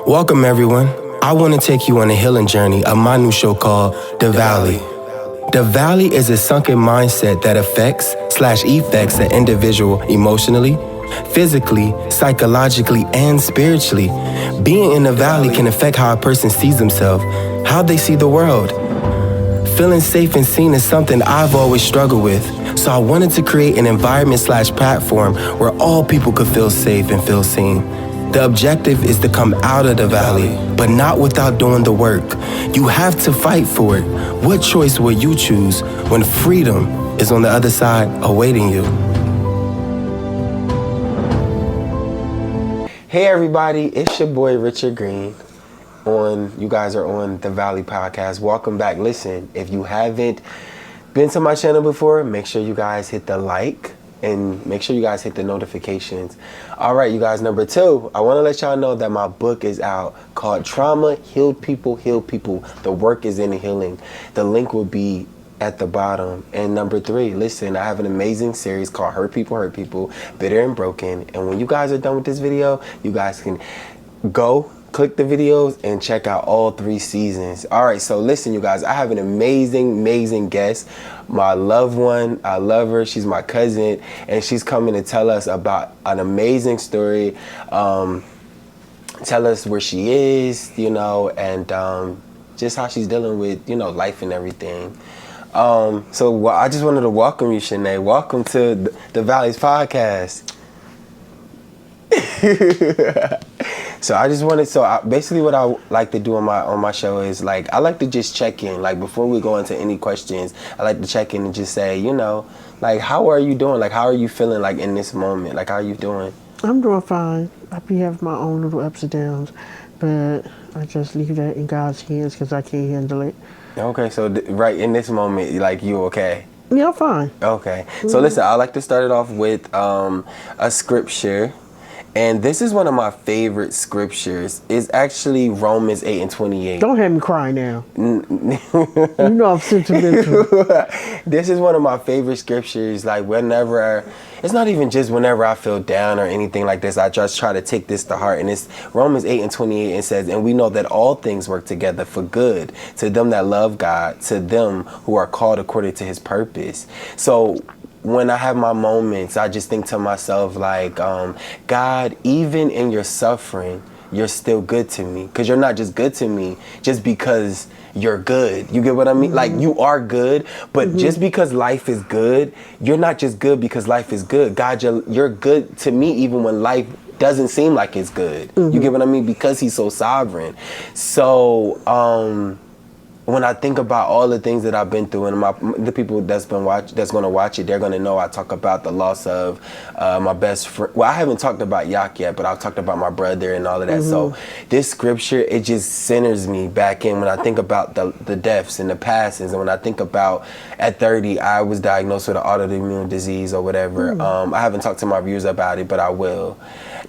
Welcome, everyone. I want to take you on a healing journey of my new show called The Valley. The Valley is a sunken mindset that affects/effects an individual emotionally, physically, psychologically, and spiritually. Being in the valley can affect how a person sees themselves, how they see the world. Feeling safe and seen is something I've always struggled with, so I wanted to create an environment/platform where all people could feel safe and feel seen. The objective is to come out of the valley, but not without doing the work. You have to fight for it. What choice will you choose when freedom is on the other side awaiting you? Hey everybody, it's your boy Richard Green. You guys are on the Valley Podcast. Welcome back. Listen, if you haven't been to my channel before, make sure you guys hit the like and make sure you guys hit the notifications. All right, you guys, number 2, I want to let y'all know that my book is out called Trauma, Healed People, Heal People. The work is in the healing. The link will be at the bottom. And number 3, listen, I have an amazing series called Hurt People, Bitter and Broken. And when you guys are done with this video, you guys can go click the videos and check out all 3 seasons. All right, so listen, you guys, I have an amazing guest, my loved one. I love her. She's my cousin, and she's coming to tell us about an amazing story, tell us where she is, and just how she's dealing with, life and everything. So I just wanted to welcome you, Shanae. Welcome to the Valley's Podcast. Basically what I like to do on my show is, like, I like to just check in. Like, before we go into any questions, I like to check in and just say, like, how are you doing? Like, how are you feeling, like, in this moment? Like, how are you doing? I'm doing fine. I be having my own little ups and downs, but I just leave that in God's hands because I can't handle it. Okay, so right in this moment, like, you okay? Yeah, I'm fine. Okay. So listen, I like to start it off with a scripture. And this is one of my favorite scriptures. It's actually Romans 8:28. Don't have me cry now. You know I'm sentimental. This is one of my favorite scriptures. Like, it's not even just whenever I feel down or anything like this. I just try to take this to heart. And it's Romans 8:28. It says, "And we know that all things work together for good to them that love God, to them who are called according to his purpose." So when I have my moments, I just think to myself, like, God, even in your suffering, you're still good to me. Because you're not just good to me just because you're good. You get what I mean? Mm-hmm. Like, you are good, but just because life is good, you're not just good because life is good. God, you're good to me even when life doesn't seem like it's good. Mm-hmm. You get what I mean? Because he's so sovereign. So, when I think about all the things that I've been through, and the people that's going to watch it, they're going to know I talk about the loss of my best friend. Well, I haven't talked about Yak yet, but I've talked about my brother and all of that. So this scripture, it just centers me back in when I think about the deaths and the passings. And when I think about at 30, I was diagnosed with an autoimmune disease or whatever. I haven't talked to my viewers about it, but I will.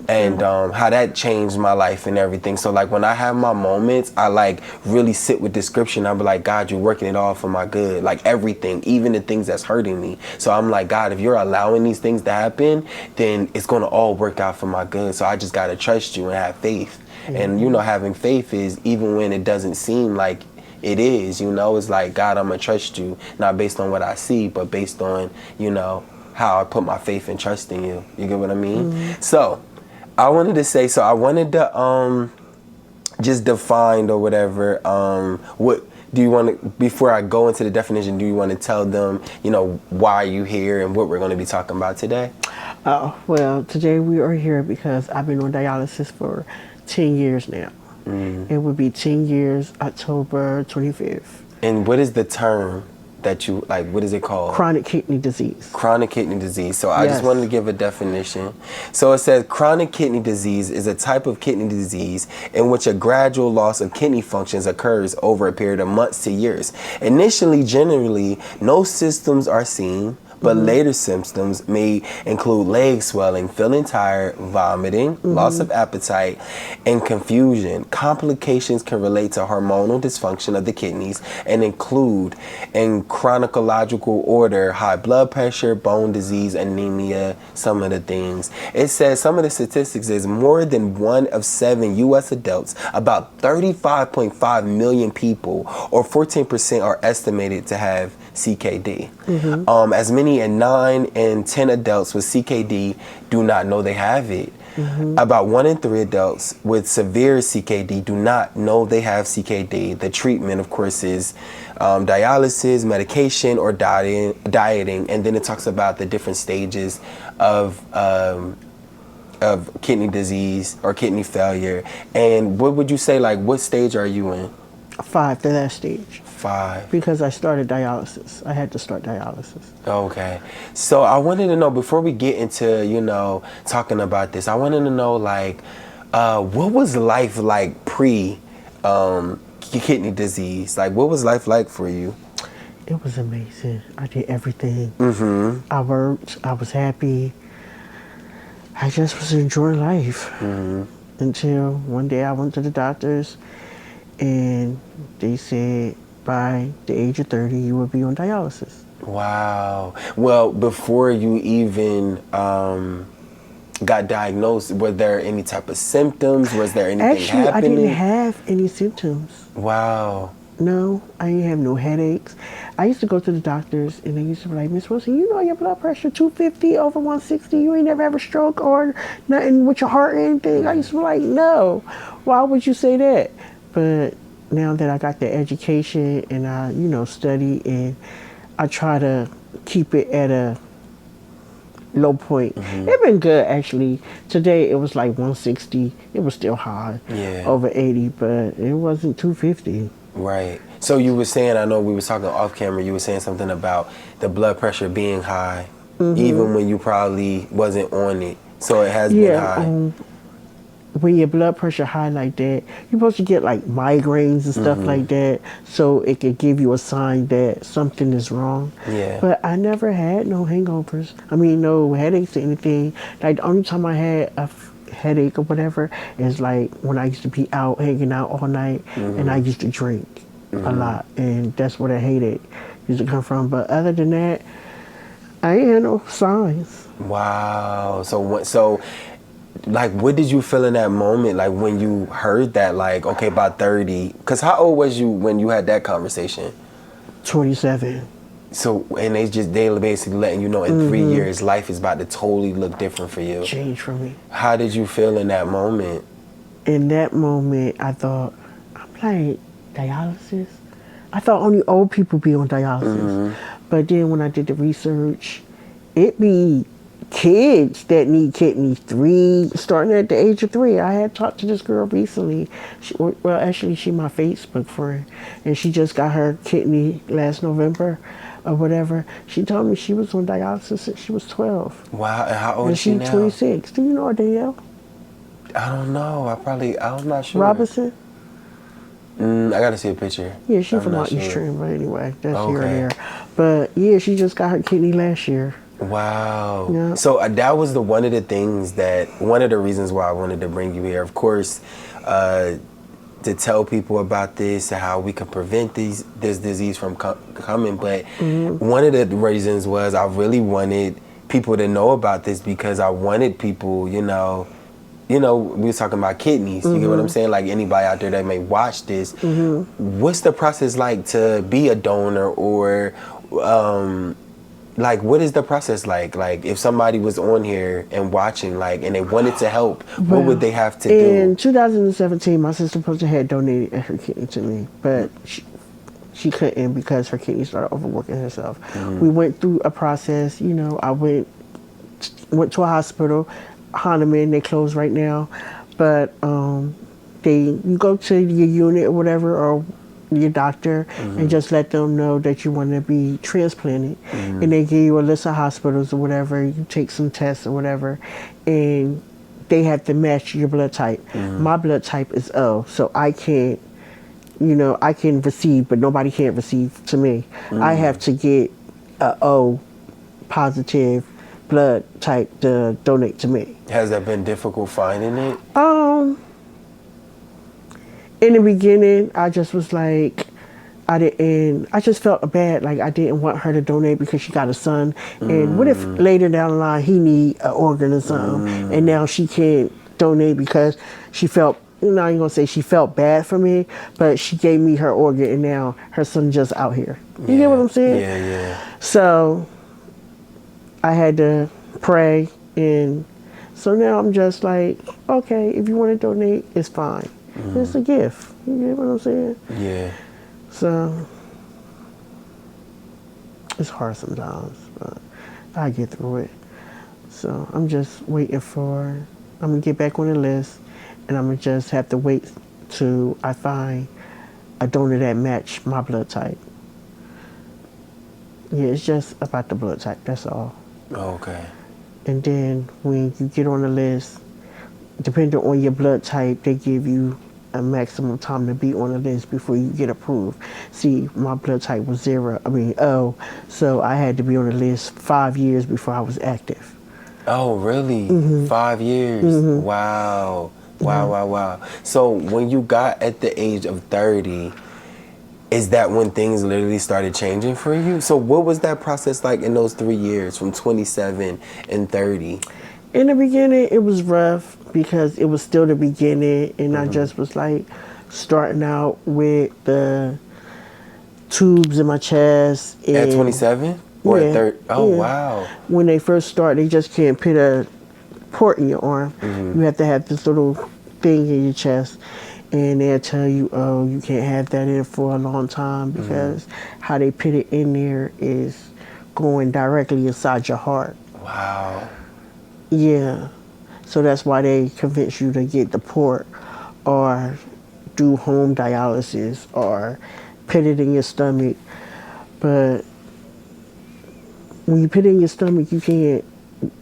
And how that changed my life and everything. So, like, when I have my moments, I, like, really sit with the scripture and I'm like, God, you're working it all for my good. Like, everything, even the things that's hurting me. So I'm like, God, if you're allowing these things to happen, then it's going to all work out for my good. So I just got to trust you and have faith. And, having faith is even when it doesn't seem like it is, it's like, God, I'm going to trust you, not based on what I see, but based on, how I put my faith and trust in you. You get what I mean? So I wanted to just define or whatever, what do you want to, before I go into the definition, do you want to tell them, why you here and what we're going to be talking about today? Well, today we are here because I've been on dialysis for 10 years now. It would be 10 years, October 25th. And what is the term that you, like, what is it called? Chronic kidney disease. Chronic kidney disease. So I just wanted to give a definition. So it says chronic kidney disease is a type of kidney disease in which a gradual loss of kidney functions occurs over a period of months to years. Initially, generally, no symptoms are seen, but later symptoms may include leg swelling, feeling tired, vomiting, loss of appetite, and confusion. Complications can relate to hormonal dysfunction of the kidneys and include, in chronological order, high blood pressure, bone disease, anemia, some of the things. It says some of the statistics is more than 1 of 7 U.S. adults, about 35.5 million people, or 14% are estimated to have CKD. As many as 9 in 10 adults with CKD do not know they have it. About 1 in 3 adults with severe CKD do not know they have CKD. The treatment, of course, is dialysis, medication, or dieting. And then it talks about the different stages of kidney disease or kidney failure. And what would you say, like, what stage are you in? 5, the last stage. 5. Because I started dialysis. I had to start dialysis. Okay. So I wanted to know, before we get into, talking about this, I wanted to know, like, what was life like pre kidney disease? Like, what was life like for you? It was amazing. I did everything. I worked. I was happy. I just was enjoying life until one day I went to the doctors and they said by the age of 30 you would be on dialysis. Wow. Well, before you even got diagnosed, were there any type of symptoms? Was there anything Actually, happening? I didn't have any symptoms. Wow. No, I didn't have no headaches. I used to go to the doctors and they used to be like, Miss Wilson, you know your blood pressure 250 over 160. You ain't never have a stroke or nothing with your heart or anything. I used to be like, no. Why would you say that? But now that I got the education and I, study and I try to keep it at a low point. It's been good, actually. Today it was like 160. It was still high, over 80, but it wasn't 250. Right. So you were saying, I know we were talking off camera, you were saying something about the blood pressure being high, even when you probably wasn't on it. So it has been high. When your blood pressure high like that, you're supposed to get like migraines and stuff like that, so it could give you a sign that something is wrong. Yeah. But I never had no hangovers. I mean, no headaches or anything. Like the only time I had a headache or whatever is like when I used to be out hanging out all night and I used to drink a lot, and that's what I hated used to come from. But other than that, I ain't had no signs. Wow. So like, what did you feel in that moment, like when you heard that, like, okay, by 30, because how old was you when you had that conversation? 27. So, and they basically letting you know in 3 years, life is about to totally look different for you. Change for me. How did you feel in that moment? In that moment, I thought, I'm like, dialysis? I thought only old people be on dialysis. But then when I did the research, it be kids that need kidneys, starting at the age of 3. I had talked to this girl recently. She my Facebook friend, and she just got her kidney last November or whatever. She told me she was on dialysis since she was 12. Wow, and how old is she now? She's 26. Do you know her, Danielle? I don't know. I'm not sure. Robinson? I gotta see a picture. Yeah, she's from out Eastern, but anyway, that's here and there. But yeah, she just got her kidney last year. Wow. Yeah. So that was one of the reasons why I wanted to bring you here. Of course, to tell people about this and how we can prevent this disease from coming. But one of the reasons was I really wanted people to know about this, because I wanted people, we were talking about kidneys. You get what I'm saying? Like anybody out there that may watch this, what's the process like to be a donor, or like, what is the process like? Like, if somebody was on here and watching, like, and they wanted to help, what would they have to do? In 2017, my sister supposed to had donated her kidney to me, but she couldn't because her kidney started overworking herself. We went through a process. I went to a hospital, Hahnemann. They closed right now, but you go to your unit or whatever, or your doctor, and just let them know that you want to be transplanted, and they give you a list of hospitals or whatever. You take some tests or whatever, and they have to match your blood type. My blood type is O, so I can't, I can receive, but nobody can't receive to me. I have to get a O positive blood type to donate to me. Has that been difficult finding it? In the beginning, I just was like, I just felt bad, like I didn't want her to donate because she got a son. And what if later down the line he need an organ or something, and now she can't donate because she felt, you know, I ain't gonna say she felt bad for me, but she gave me her organ and now her son just out here. You get what I'm saying? Yeah, yeah. So I had to pray, and so now I'm just like, okay, if you want to donate, it's fine. It's a gift. You get what I'm saying? Yeah. So it's hard sometimes, but I get through it. So I'm just waiting I'm gonna get back on the list, and I'm gonna just have to wait till I find a donor that match my blood type. Yeah, it's just about the blood type, that's all. Okay. And then when you get on the list, depending on your blood type, they give you a maximum time to be on the list before you get approved. See, my blood type was O, so I had to be on the list 5 years before I was active. Oh, really? 5 years? Wow. Wow. So when you got at the age of 30, is that when things literally started changing for you? So what was that process like in those 3 years from 27 and 30? In the beginning, it was rough because it was still the beginning, and I just was like starting out with the tubes in my chest. And At 27? Or at 30? Oh, yeah. wow. When they first start, they just can't put a port in your arm. You have to have this little thing in your chest, and they'll tell you, oh, you can't have that in for a long time because how they put it in there is going directly inside your heart. Wow. Yeah. So that's why they convince you to get the port or do home dialysis or put it in your stomach. But when you put it in your stomach, you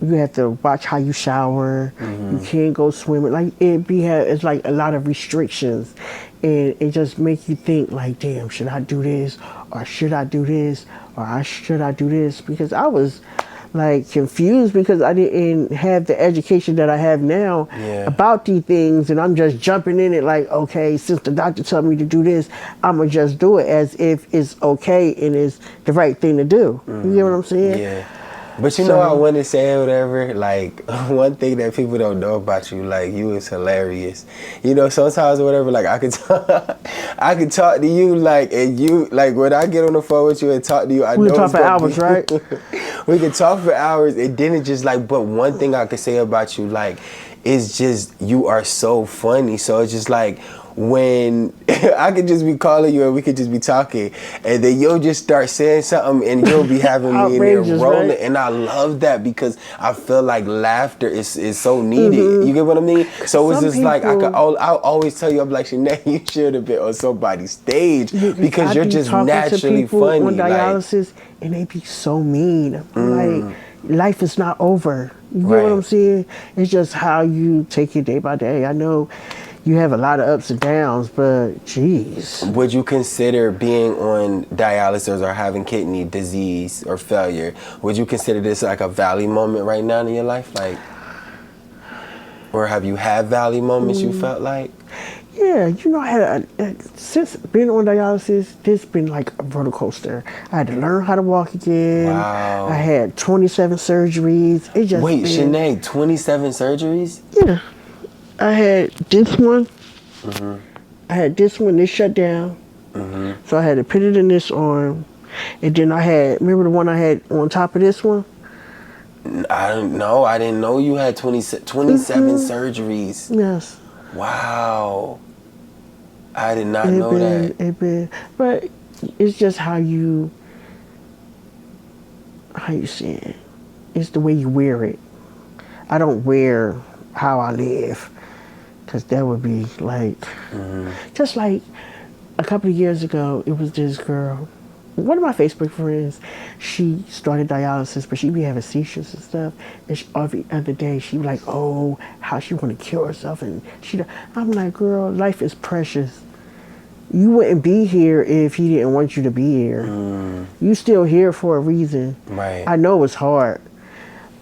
have to watch how you shower. You can't go swimming. Like it's like a lot of restrictions, and it just makes you think like, damn, should I do this or should I do this or should I do this? Because I was like confused because I didn't have the education that I have now about these things, and I'm just jumping in it like, okay, since the doctor told me to do this, I'm gonna just do it as if it's okay and it's the right thing to do. You get what I'm saying? Yeah. But you know, I want to say whatever, like, one thing that people don't know about you, like, you is hilarious. You know, sometimes or whatever, like, I could talk to you, like, and you, like, when I get on the phone with you and talk to you, I know we can talk for hours, right? We can talk for hours, and then it's just like, but one thing I could say about you, like, is just, you are so funny. So it's just like, when I could just be calling you and we could just be talking, and then you'll just start saying something and you'll be having me in there rolling, right? And I love that because I feel like laughter is so needed. You get what I mean? So it's just like I'll always tell you, I'm like, Sinead, you should have been on somebody's stage because you're just naturally funny. On dialysis, like, and they be so mean. Like, life is not over. You get what I'm saying? It's just how you take it day by day. I know you have a lot of ups and downs, but geez. Would you consider being on dialysis or having kidney disease or failure, would you consider this like a valley moment right now in your life? Like, or have you had valley moments you felt like? Yeah, you know, I had since being on dialysis, this been like a roller coaster. I had to learn how to walk again. Wow. I had 27 surgeries. It just Wait, Sinead, 27 surgeries? Yeah. I had this one. I had this one, this shut down. So I had to put it in this arm. And then I had, remember the one I had on top of this one? I don't know. I didn't know you had 27 surgeries. Yes. Wow. I did not know that. But it's just how you see it. It's the way you wear it. I don't wear how I live, because that would be like, just like a couple of years ago, it was this girl, one of my Facebook friends, she started dialysis, but she be having seizures and stuff, and every other day she be like, oh, how she want to kill herself, and I'm like, girl, life is precious. You wouldn't be here if he didn't want you to be here. You still here for a reason. Right. I know it's hard,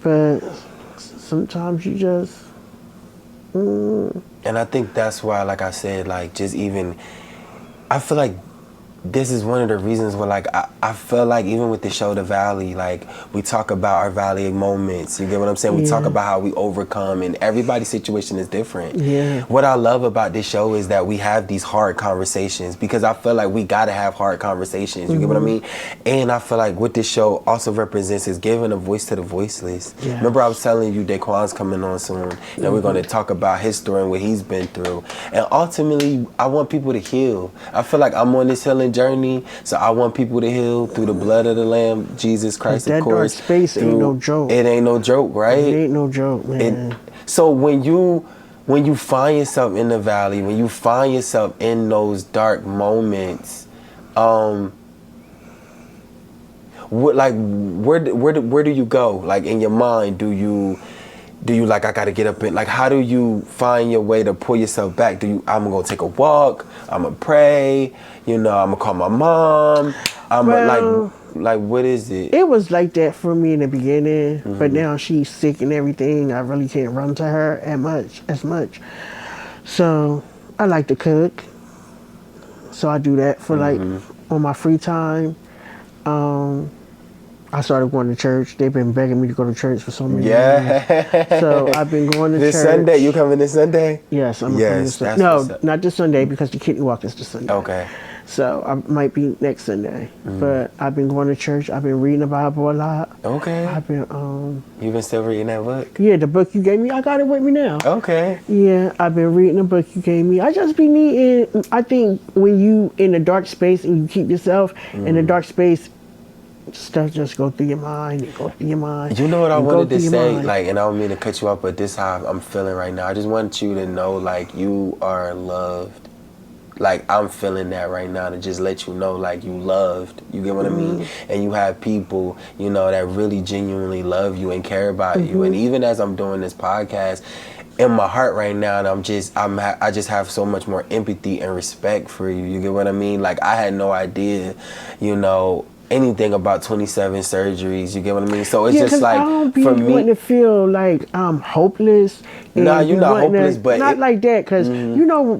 but sometimes you just. And I think that's why, like I said, like just even, I feel like this is one of the reasons where, like, I feel like even with the show The Valley, like, we talk about our valley moments. You get what I'm saying? We talk about how we overcome, and everybody's situation is different. Yeah. What I love about this show is that we have these hard conversations, because I feel like we gotta have hard conversations. You get what I mean? And I feel like what this show also represents is giving a voice to the voiceless. Yes. Remember, I was telling you Daquan's coming on soon, and we're gonna talk about his story and what he's been through. And ultimately, I want people to heal. I feel like I'm on this healing journey, so I want people to heal through the blood of the Lamb, Jesus Christ, of course. That dark space ain't no joke. It ain't no joke, right? It ain't no joke, man. So when you find yourself in the valley, when you find yourself in those dark moments, where do you go? Like, in your mind, do you like, I gotta get up and, like, how do you find your way to pull yourself back? I'm gonna take a walk, I'm gonna pray, I'm gonna call my mom, like what is it? It was like that for me in the beginning, but now she's sick and everything. I really can't run to her as much. So I like to cook. So I do that for like on my free time. I started going to church. They've been begging me to go to church for so many years. So I've been going to this church. Sunday, you coming this Sunday? Yes, I'm yes, coming this Sunday. No, not this Sunday, because the kidney walk is this Sunday. Okay. So I might be next Sunday. But I've been going to church. I've been reading the Bible a lot. Okay. I've been You've been still reading that book? Yeah, the book you gave me, I got it with me now. Okay. Yeah, I've been reading the book you gave me. I just be needing, I think when you in a dark space and you keep yourself in a dark space, stuff just go through your mind and go through your mind. You know what I wanted to say, like, and I don't mean to cut you off, but this is how I'm feeling right now. I just want you to know, like, you are loved. Like, I'm feeling that right now, to just let you know, like, you loved. You get what I mean? And you have people, that really genuinely love you and care about you. And even as I'm doing this podcast, in my heart right now, and I just have so much more empathy and respect for you. You get what I mean? Like, I had no idea, anything about 27 surgeries. You get what I mean? So it's just like, I don't be for me, wanting to feel like I'm hopeless. Nah, you're not hopeless, but not like that, because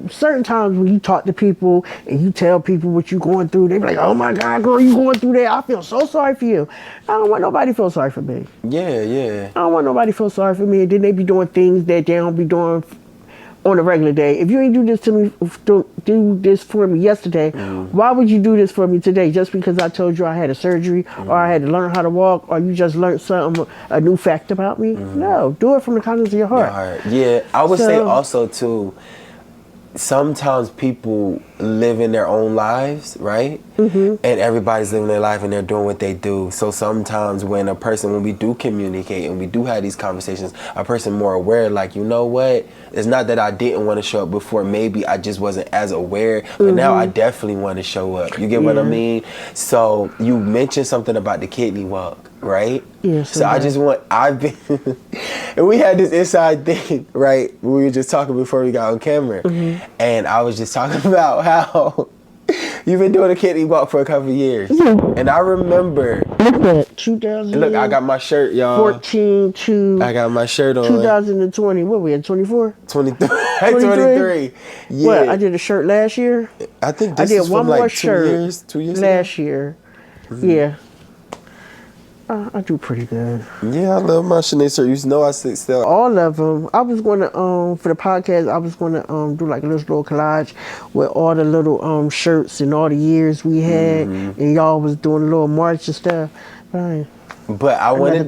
certain times when you talk to people and you tell people what you're going through, they be like, "Oh my God, girl, you going through that? I feel so sorry for you." I don't want nobody to feel sorry for me. Yeah. I don't want nobody to feel sorry for me. And then they be doing things that they don't be doing on a regular day. If you ain't do this for me yesterday, why would you do this for me today? Just because I told you I had a surgery or I had to learn how to walk, or you just learned a new fact about me? No, do it from the kindness of your heart. Yeah, I would say also too, sometimes people live in their own lives, right? And everybody's living their life and they're doing what they do. So sometimes when we do communicate and we do have these conversations, a person more aware, like, you know what? It's not that I didn't want to show up before. Maybe I just wasn't as aware, but now I definitely want to show up. You get what I mean? So you mentioned something about the kidney walk, right? Yes. So I've been, and we had this inside thing, right? We were just talking before we got on camera. And I was just talking about how you've been doing a kidney walk for a couple of years. And I remember. Look at 2000. Look, I got my shirt, y'all. 14 to. I got my shirt on. 2020. What we at? 24. 23. 23. Yeah. What? I did a shirt last year. I think this I did is one from more like shirt 2 years last ago? year. Yeah. I do pretty good. Yeah, I love my Sinead shirt. You know I still. All of them. I was going to, for the podcast, I was going to do like a little collage with all the little shirts and all the years we had. And y'all was doing a little march and stuff. But I wanted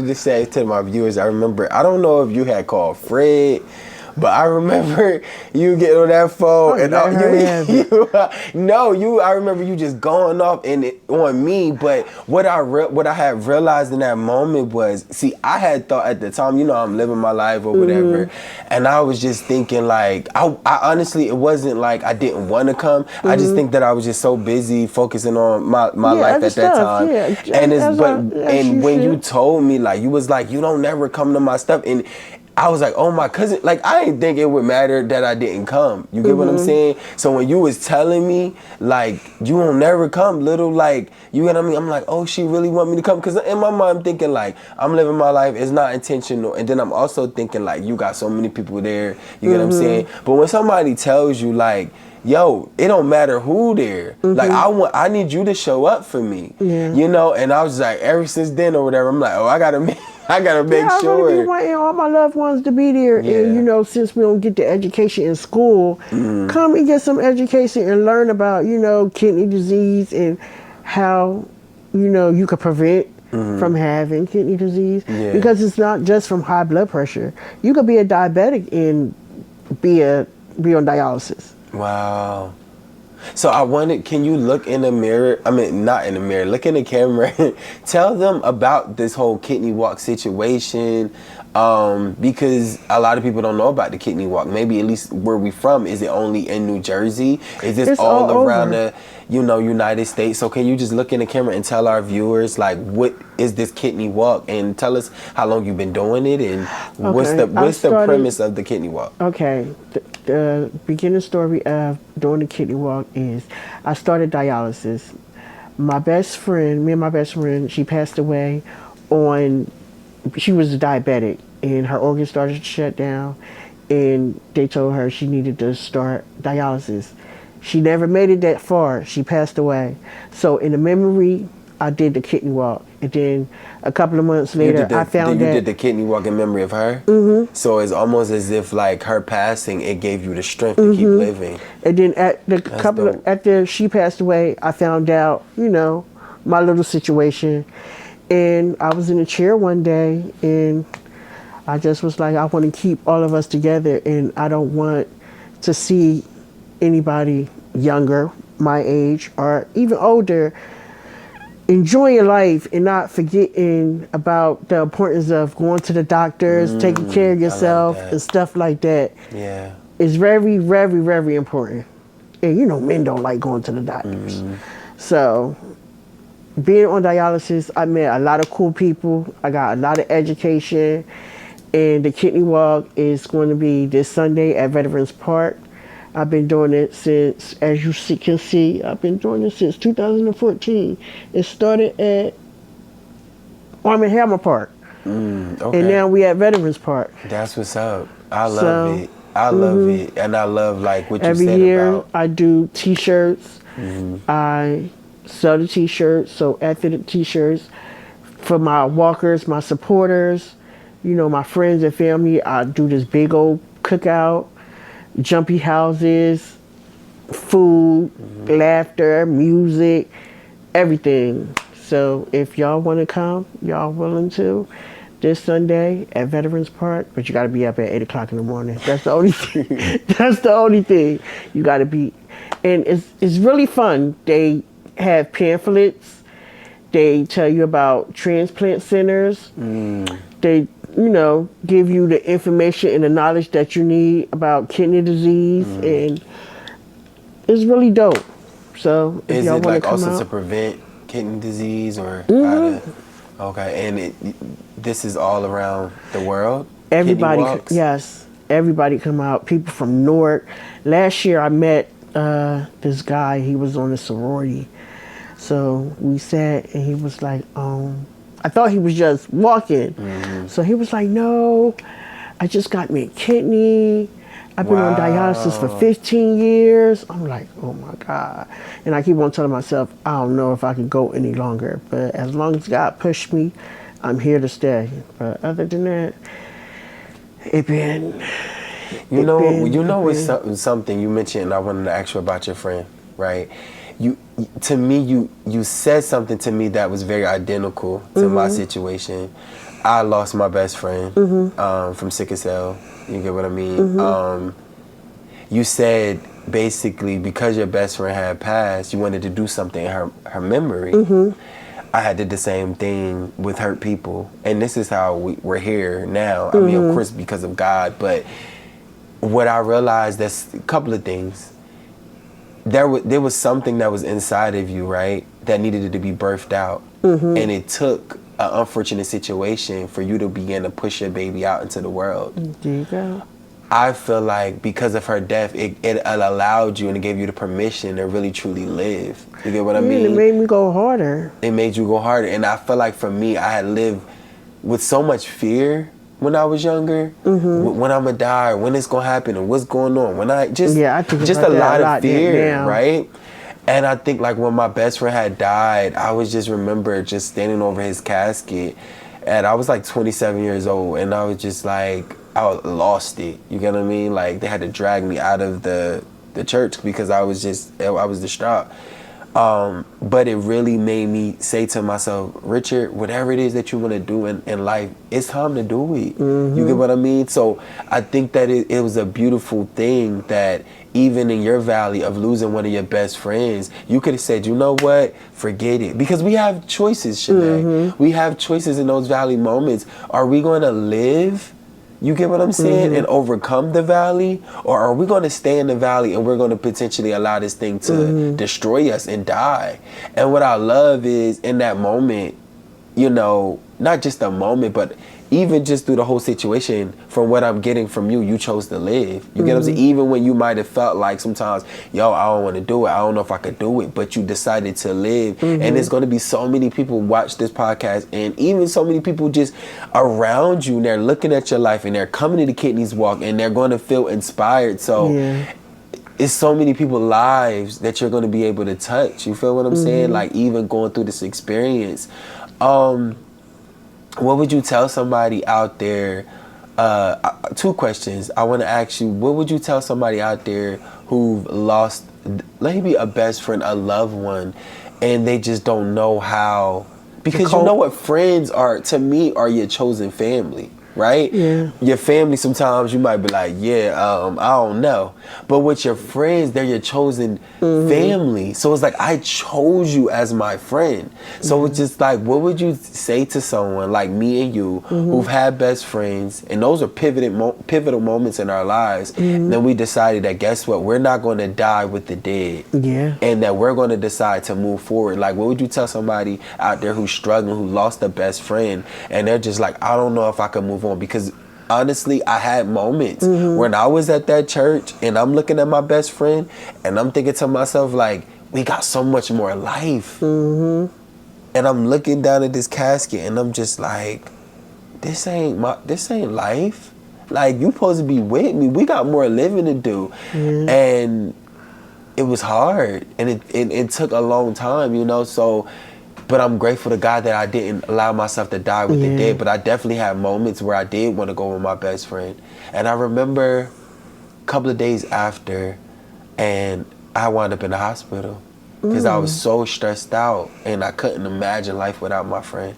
to say to my viewers, I remember, I don't know if you had called Fred, but I remember you getting on that phone and I remember you just going off on me. But what I had realized in that moment was, see, I had thought at the time, I'm living my life or whatever, and I was just thinking like, I honestly, it wasn't like I didn't want to come. I just think that I was just so busy focusing on my life at that time. And when you told me, like, you was like, you don't never come to my stuff, and I was like, oh, my cousin, like, I didn't think it would matter that I didn't come. You get what I'm saying? So when you was telling me, like, you won't never come, little, like, you get what I mean? I'm like, oh, she really want me to come? Because in my mind, I'm thinking, like, I'm living my life, it's not intentional. And then I'm also thinking, like, you got so many people there, you get what I'm saying? But when somebody tells you, like, yo, it don't matter who there. Like, I need you to show up for me. Yeah. You know? And I was like, ever since then or whatever, I'm like, oh, I gotta make I sure. really be wanting all my loved ones to be there. Yeah. And, you know, since we don't get the education in school, come and get some education and learn about, you know, kidney disease and how, you know, you could prevent from having kidney disease. Yeah. Because it's not just from high blood pressure. You could be a diabetic and be on dialysis. Wow. So I wanted, can you look in the mirror? I mean, not in the mirror, look in the camera and tell them about this whole kidney walk situation. Because a lot of people don't know about the kidney walk. Maybe at least where we from, is it only in New Jersey? Is this It's all all around over. the, you know, United States? So can you just look in the camera and tell our viewers, like, what is this kidney walk? And tell us how long you've been doing it and what's Okay, the premise of the kidney walk? Okay, the beginning story of doing the kidney walk is I started dialysis. Me and my best friend, she passed away she was a diabetic and her organs started to shut down and they told her she needed to start dialysis. She never made it that far. She passed away. So in the memory, I did the kidney walk. And then a couple of months later, I found you that... did the kidney walk in memory of her? Mm-hmm. So it's almost as if, like, her passing, it gave you the strength to keep living. And then after she passed away, I found out, you know, my little situation. And I was in a chair one day and I just was like, I want to keep all of us together and I don't want to see anybody younger, my age, or even older, enjoying life and not forgetting about the importance of going to the doctors, taking care of yourself and stuff like that. Yeah. It's very, very, very important. And you know, men don't like going to the doctors. So being on dialysis, I met a lot of cool people. I got a lot of education. And the kidney walk is going to be this Sunday at Veterans Park. I've been doing it since, as you can see, I've been doing it since 2014. It started at Arm & Hammer Park. Okay. And now we at Veterans Park. That's what's up. I love it. I love it. And I love, like, what you Every said year about... I do t-shirts. I sell the t-shirts, so athletic t-shirts for my walkers, my supporters, you know, my friends and family. I do this big old cookout, jumpy houses, food, laughter, music, everything. So if y'all want to come, y'all willing to, this Sunday at Veterans Park, but you got to be up at 8 o'clock in the morning. That's the only thing. That's the only thing. You got to be. And it's really fun. They have pamphlets. They tell you about transplant centers. They, you know, give you the information and the knowledge that you need about kidney disease. And it's really dope. So if Is y'all it, want like, to come also out, to prevent kidney disease or how to... Okay, and this is all around the world? everybody, Kidney walks? yes, everybody come out. People from Newark. Last year I met this guy. He was on a sorority. So we sat and he was like, I thought he was just walking. So he was like, no, I just got me a kidney. I've been on dialysis for 15 years. I'm like, oh my God. And I keep on telling myself, I don't know if I can go any longer. But as long as God pushed me, I'm here to stay. But other than that, You know what's something you mentioned, and I wanted to ask you about your friend, right? You said something to me that was very identical to my situation. I lost my best friend from sickle cell. You get what I mean? You said basically because your best friend had passed, you wanted to do something in her memory. I had did the same thing with hurt people, and this is how we're here now. I mean, of course, because of God, but what I realized, that's a couple of things. There was something that was inside of you, right, that needed to be birthed out, and it took an unfortunate situation for you to begin to push your baby out into the world. There you go. I feel like because of her death, it allowed you and it gave you the permission to really truly live. You get what I mean? It made me go harder. It made you go harder. And I feel like for me, I had lived with so much fear when I was younger. When I'm gonna die, or when it's gonna happen, and what's going on. When I think just a lot of fear, right? And I think like when my best friend had died, I was just remember just standing over his casket, and I was like 27 years old, and I was just like, I lost it. You get what I mean? Like they had to drag me out of the church because I was distraught. But it really made me say to myself, Richard, whatever it is that you want to do in life, it's time to do it. You get what I mean? So I think that it was a beautiful thing that even in your valley of losing one of your best friends, you could have said, you know what, forget it. Because we have choices, Shanae. We have choices in those valley moments. Are we going to live? You get what I'm saying? And overcome the valley? Or are we going to stay in the valley and we're going to potentially allow this thing to destroy us and die? And what I love is in that moment, you know, not just a moment, but even just through the whole situation, from what I'm getting from you, you chose to live. You get what I'm saying? Even when you might have felt like sometimes, yo, I don't want to do it. I don't know if I could do it. But you decided to live. And there's going to be so many people watch this podcast, and even so many people just around you, and they're looking at your life, and they're coming to the Kidneys Walk, and they're going to feel inspired. So it's so many people's lives that you're going to be able to touch. You feel what I'm saying? Like even going through this experience. What would you tell somebody out there? Two questions. I want to ask you, what would you tell somebody out there who've lost maybe a best friend, a loved one, and they just don't know how? Because you know what friends are, to me, are your chosen family. Right? Yeah. Your family, sometimes you might be like, I don't know. But with your friends, they're your chosen family. So it's like, I chose you as my friend. So it's just like, what would you say to someone like me and you who've had best friends, and those are pivotal moments in our lives, and then we decided that, guess what, we're not going to die with the dead. Yeah. And that we're going to decide to move forward. Like, what would you tell somebody out there who's struggling, who lost a best friend, and they're just like, I don't know if I can move on? Because honestly, I had moments when I was at that church and I'm looking at my best friend and I'm thinking to myself, like, we got so much more life. And I'm looking down at this casket and I'm just like, this ain't life. Like, you supposed to be with me. We got more living to do. And it was hard, and it took a long time, you know. So, but I'm grateful to God that I didn't allow myself to die with the dead. But I definitely had moments where I did want to go with my best friend. And I remember a couple of days after, and I wound up in the hospital because I was so stressed out, and I couldn't imagine life without my friend.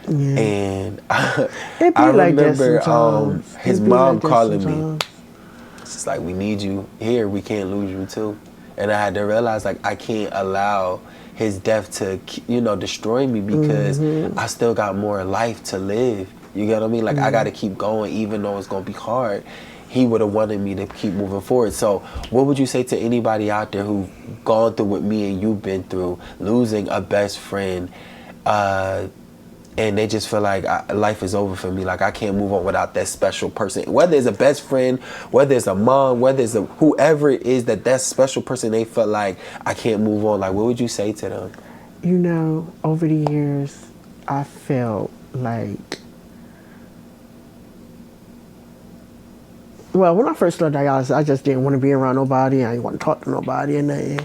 And I remember his mom calling me. It's just like, we need you here. We can't lose you too. And I had to realize, like, I can't allow his death to, you know, destroy me, because I still got more life to live. You get what I mean? Like, I got to keep going, even though it's going to be hard. He would have wanted me to keep moving forward. So what would you say to anybody out there who've gone through what me and you've been through, losing a best friend, and they just feel like life is over for me, like I can't move on without that special person, whether it's a best friend, whether it's a mom, whether it's whoever it is, that special person, they felt like I can't move on? Like, what would you say to them? You know, over the years, I felt like, well, when I first started dialysis, I just didn't want to be around nobody. I didn't want to talk to nobody and nothing.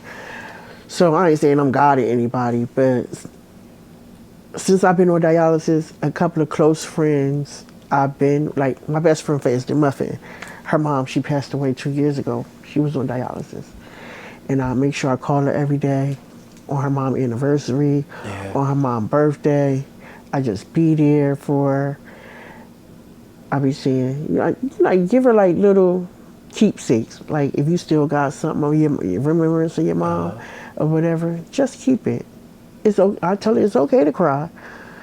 So I ain't saying I'm God at anybody, but since I've been on dialysis, a couple of close friends, I've been, like, my best friend, Faith the Muffin, her mom, she passed away 2 years ago. She was on dialysis. And I make sure I call her every day on her mom's anniversary, on her mom's birthday. I just be there for her. I be saying, like, give her, like, little keepsakes. Like, if you still got something on your remembrance of your mom or whatever, just keep it. I tell her it's okay to cry,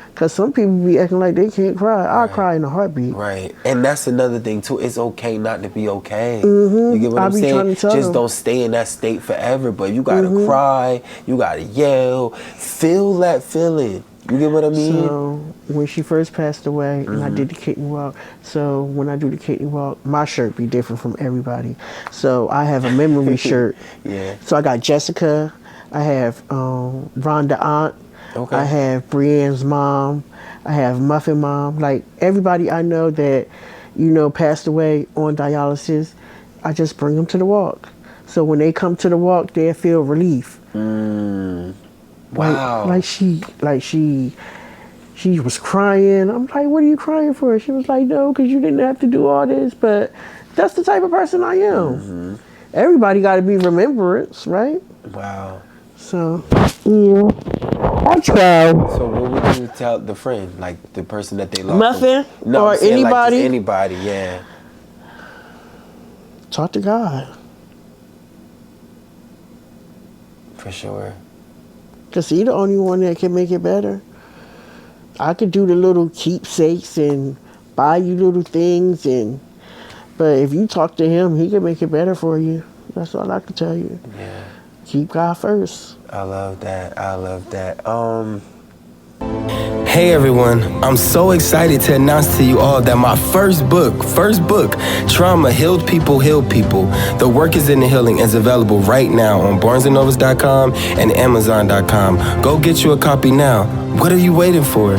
because some people be acting like they can't cry. I'll cry in a heartbeat. Right. And that's another thing too. It's okay not to be okay. You get what I'm saying? Just don't stay in that state forever. But you gotta cry. You gotta yell. Feel that feeling. You get what I mean? So when she first passed away, and I did the kidney walk. So when I do the kidney walk, my shirt be different from everybody. So I have a memory shirt. Yeah. So I got Jessica. I have Rhonda aunt. Okay. I have Brienne's mom. I have Muffin mom. Like everybody I know that, passed away on dialysis, I just bring them to the walk. So when they come to the walk, they feel relief. Wow. Like she was crying. I'm like, what are you crying for? She was like, no, because you didn't have to do all this. But that's the type of person I am. Everybody got to be remembrance, right? Wow. So, yeah. I try. So what would you tell the friend, like the person that they lost? Muffin? No, Or I'm saying, anybody? Like, just anybody, yeah. Talk to God. For sure. Because He's the only one that can make it better. I could do the little keepsakes and buy you little things, but if you talk to Him, He can make it better for you. That's all I can tell you. Yeah. Keep God first. I love that. Hey everyone, I'm so excited to announce to you all that my first book, Trauma Healed People Heal People. The Work is in the Healing is available right now on barnesandnovas.com and amazon.com. Go get you a copy now. What are you waiting for?